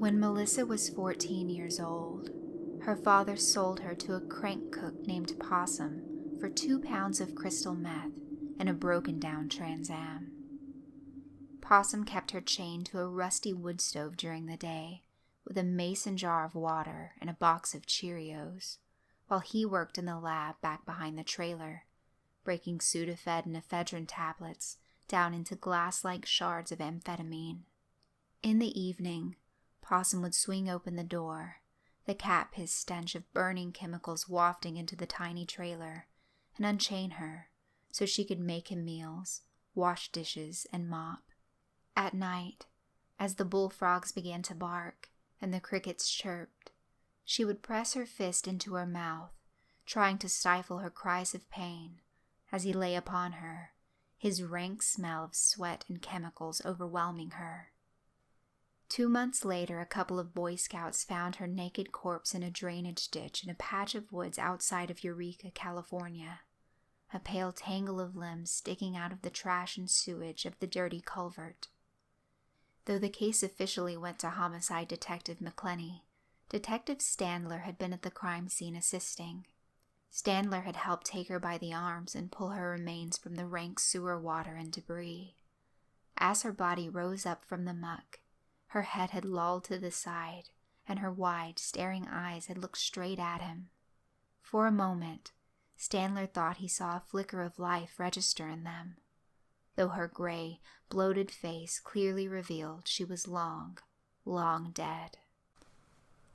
When Melissa was 14 years old, her father sold her to a crank cook named Possum for 2 pounds of crystal meth and a broken-down Trans Am. Possum kept her chained to a rusty wood stove during the day with a mason jar of water and a box of Cheerios, while he worked in the lab back behind the trailer, breaking Sudafed and ephedrine tablets down into glass-like shards of amphetamine. In the evening, Possum would swing open the door, the cat-piss stench of burning chemicals wafting into the tiny trailer, and unchain her so she could make him meals, wash dishes, and mop. At night, as the bullfrogs began to bark and the crickets chirped, she would press her fist into her mouth, trying to stifle her cries of pain as he lay upon her, his rank smell of sweat and chemicals overwhelming her. 2 months later, a couple of Boy Scouts found her naked corpse in a drainage ditch in a patch of woods outside of Eureka, California, a pale tangle of limbs sticking out of the trash and sewage of the dirty culvert. Though the case officially went to Homicide Detective McClenny, Detective Standler had been at the crime scene assisting. Standler had helped take her by the arms and pull her remains from the rank sewer water and debris. As her body rose up from the muck, her head had lolled to the side, and her wide, staring eyes had looked straight at him. For a moment, Standler thought he saw a flicker of life register in them, though her gray, bloated face clearly revealed she was long, long dead.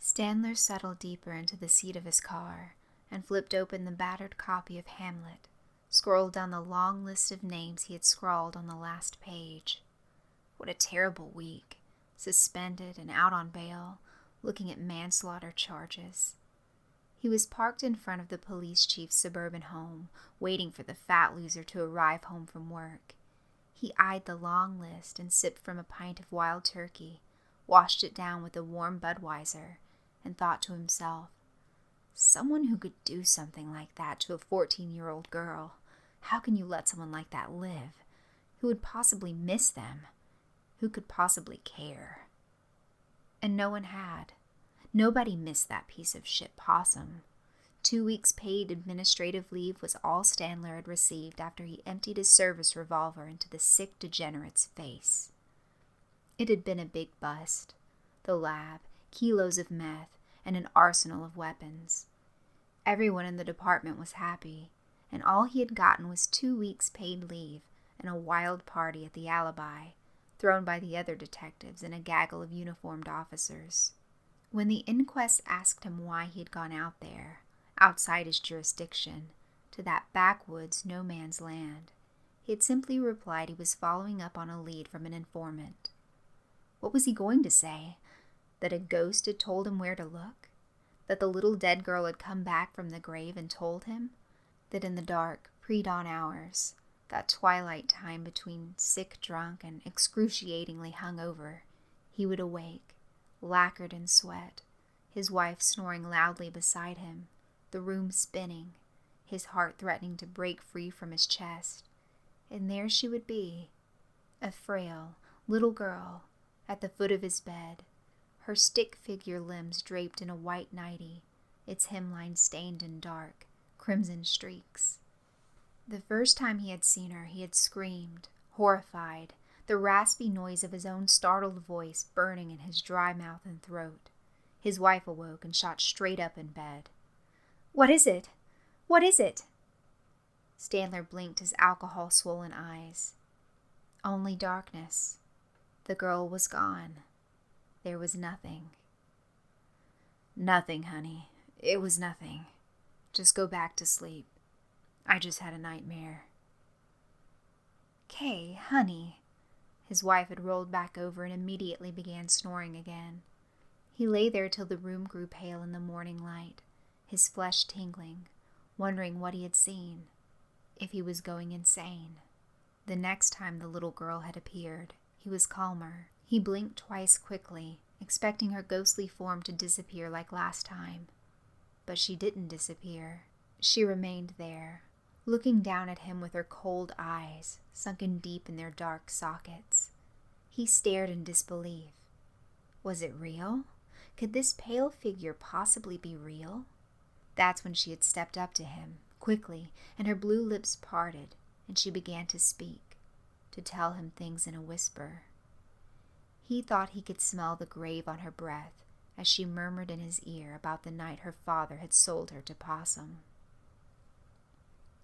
Standler settled deeper into the seat of his car and flipped open the battered copy of Hamlet, scrolled down the long list of names he had scrawled on the last page. What a terrible week. Suspended and out on bail, looking at manslaughter charges. He was parked in front of the police chief's suburban home, waiting for the fat loser to arrive home from work. He eyed the long list and sipped from a pint of wild turkey, washed it down with a warm Budweiser, and thought to himself, someone who could do something like that to a 14-year-old girl, how can you let someone like that live? Who would possibly miss them? Who could possibly care? And no one had. Nobody missed that piece of shit Possum. 2 weeks paid administrative leave was all Standler had received after he emptied his service revolver into the sick degenerate's face. It had been a big bust. The lab, kilos of meth, and an arsenal of weapons. Everyone in the department was happy, and all he had gotten was 2 weeks paid leave and a wild party at the Alibi, thrown by the other detectives and a gaggle of uniformed officers. When the inquest asked him why he had gone out there, outside his jurisdiction, to that backwoods no man's land, he had simply replied he was following up on a lead from an informant. What was he going to say? That a ghost had told him where to look? That the little dead girl had come back from the grave and told him? That in the dark, pre-dawn hours, that twilight time between sick drunk and excruciatingly hungover, he would awake, lacquered in sweat, his wife snoring loudly beside him, the room spinning, his heart threatening to break free from his chest, and there she would be, a frail little girl, at the foot of his bed, her stick-figure limbs draped in a white nightie, its hemline stained in dark, crimson streaks. The first time he had seen her, he had screamed, horrified, the raspy noise of his own startled voice burning in his dry mouth and throat. His wife awoke and shot straight up in bed. "What is it? What is it?" Standler blinked his alcohol-swollen eyes. Only darkness. The girl was gone. There was nothing. "Nothing, honey. It was nothing. Just go back to sleep. I just had a nightmare." "Kay, honey." His wife had rolled back over and immediately began snoring again. He lay there till the room grew pale in the morning light, his flesh tingling, wondering what he had seen, if he was going insane. The next time the little girl had appeared, he was calmer. He blinked twice quickly, expecting her ghostly form to disappear like last time. But she didn't disappear. She remained there, looking down at him with her cold eyes, sunken deep in their dark sockets. He stared in disbelief. Was it real? Could this pale figure possibly be real? That's when she had stepped up to him, quickly, and her blue lips parted, and she began to speak, to tell him things in a whisper. He thought he could smell the grave on her breath as she murmured in his ear about the night her father had sold her to Possum.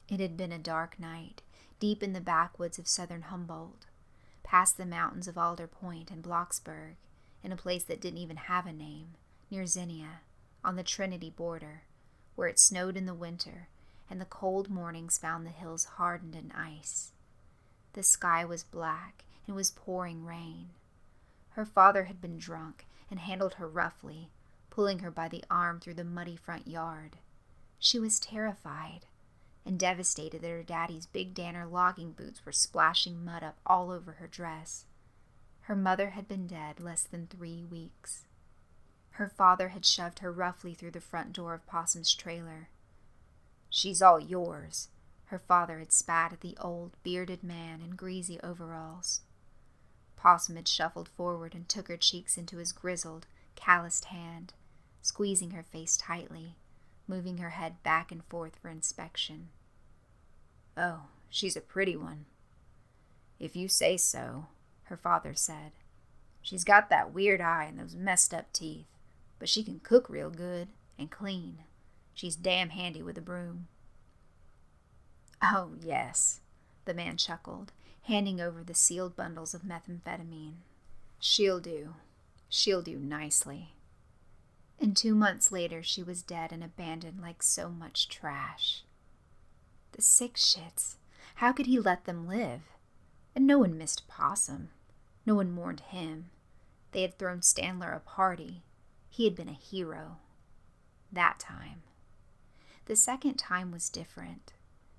It had been a dark night, deep in the backwoods of southern Humboldt, past the mountains of Alder Point and Blocksburg, in a place that didn't even have a name, near Zinnia, on the Trinity border, where it snowed in the winter, and the cold mornings found the hills hardened in ice. The sky was black and was pouring rain. Her father had been drunk and handled her roughly, pulling her by the arm through the muddy front yard. She was terrified and devastated that her daddy's big Danner logging boots were splashing mud up all over her dress. Her mother had been dead less than 3 weeks. Her father had shoved her roughly through the front door of Possum's trailer. "She's all yours," her father had spat at the old, bearded man in greasy overalls. Possum had shuffled forward and took her cheeks into his grizzled, calloused hand, squeezing her face tightly, moving her head back and forth for inspection. "Oh, she's a pretty one." "If you say so," her father said. "She's got that weird eye and those messed up teeth, but she can cook real good and clean. She's damn handy with a broom." "Oh, yes," the man chuckled, handing over the sealed bundles of methamphetamine. She'll do nicely." And 2 months later she was dead and abandoned like so much trash. The sick shits. How could he let them live? And no one missed Possum. No one mourned him. They had thrown Standler a party. He had been a hero. That time. The second time was different.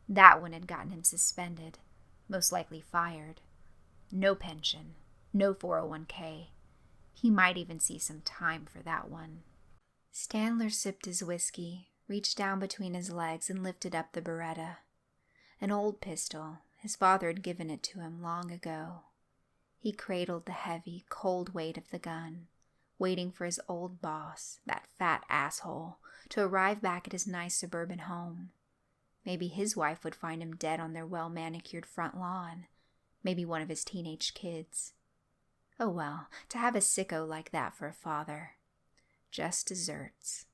That one had gotten him suspended, most likely fired. No pension, no 401k. He might even see some time for that one. Standler sipped his whiskey, reached down between his legs and lifted up the Beretta. An old pistol. His father had given it to him long ago. He cradled the heavy, cold weight of the gun, waiting for his old boss, that fat asshole, to arrive back at his nice suburban home. Maybe his wife would find him dead on their well-manicured front lawn. Maybe one of his teenage kids. Oh well, to have a sicko like that for a father. Just desserts.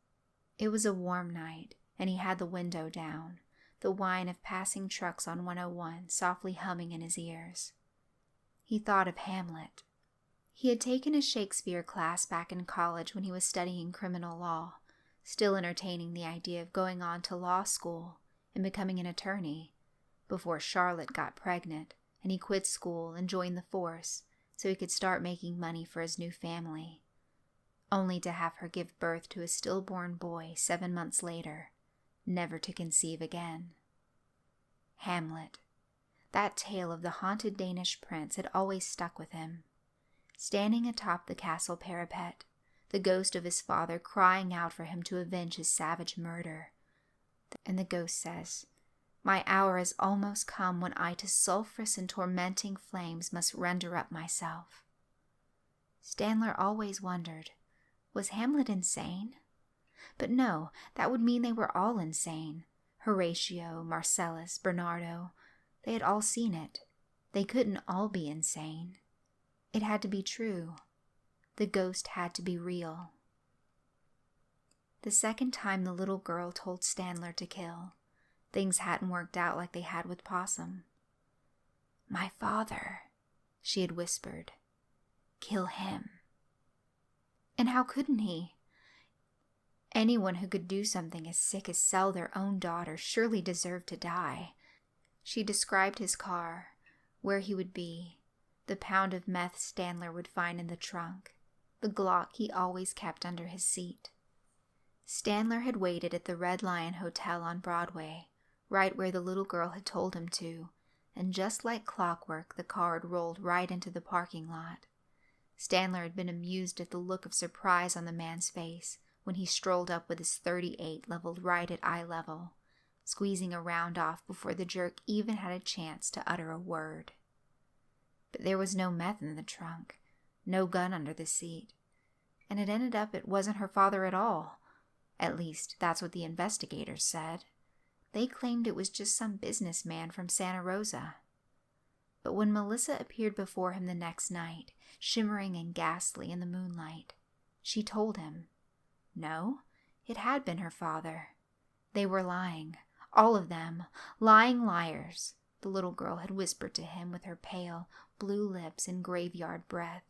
It was a warm night, and he had the window down, the whine of passing trucks on 101 softly humming in his ears. He thought of Hamlet. He had taken a Shakespeare class back in college when he was studying criminal law, still entertaining the idea of going on to law school and becoming an attorney, before Charlotte got pregnant and he quit school and joined the force so he could start making money for his new family, only to have her give birth to a stillborn boy 7 months later, never to conceive again. Hamlet. That tale of the haunted Danish prince had always stuck with him. Standing atop the castle parapet, the ghost of his father crying out for him to avenge his savage murder. And the ghost says, "My hour is almost come when I to sulphurous and tormenting flames must render up myself." Standler always wondered, was Hamlet insane? But no, that would mean they were all insane. Horatio, Marcellus, Bernardo, they had all seen it. They couldn't all be insane. It had to be true. The ghost had to be real. The second time the little girl told Standler to kill, things hadn't worked out like they had with Possum. "My father," she had whispered. "Kill him." And how couldn't he? Anyone who could do something as sick as sell their own daughter surely deserved to die. She described his car, where he would be, the pound of meth Standler would find in the trunk, the Glock he always kept under his seat. Standler had waited at the Red Lion Hotel on Broadway, right where the little girl had told him to, and just like clockwork the car had rolled right into the parking lot. Standler had been amused at the look of surprise on the man's face when he strolled up with his .38 leveled right at eye level, squeezing a round off before the jerk even had a chance to utter a word. But there was no meth in the trunk, no gun under the seat. and it ended up it wasn't her father at all. At least, that's what the investigators said. They claimed it was just some businessman from Santa Rosa. But when Melissa appeared before him the next night, shimmering and ghastly in the moonlight, she told him, no, it had been her father. They were lying, all of them, lying liars, the little girl had whispered to him with her pale, blue lips and graveyard breath.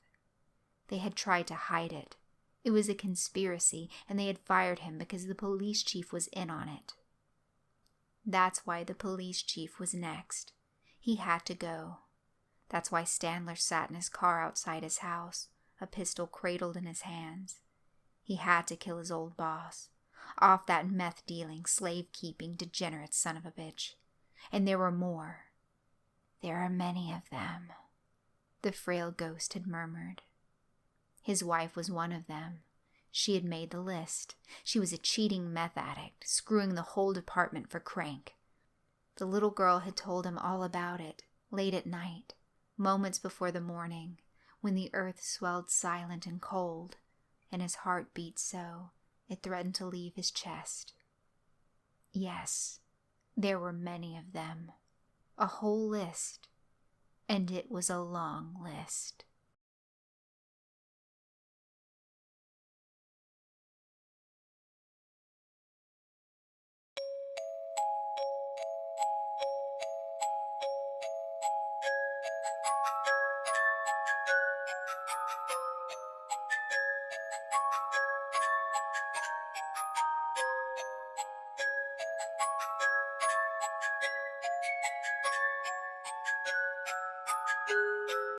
They had tried to hide it. It was a conspiracy, and they had fired him because the police chief was in on it. That's why the police chief was next. He had to go. That's why Standler sat in his car outside his house, a pistol cradled in his hands. He had to kill his old boss, off that meth-dealing, slave-keeping, degenerate son of a bitch. And there were more. There are many of them, the frail ghost had murmured. His wife was one of them. She had made the list. She was a cheating meth addict, screwing the whole department for crank. The little girl had told him all about it, late at night, moments before the morning, when the earth swelled silent and cold, and his heart beat so it threatened to leave his chest. Yes, there were many of them, a whole list, and it was a long list.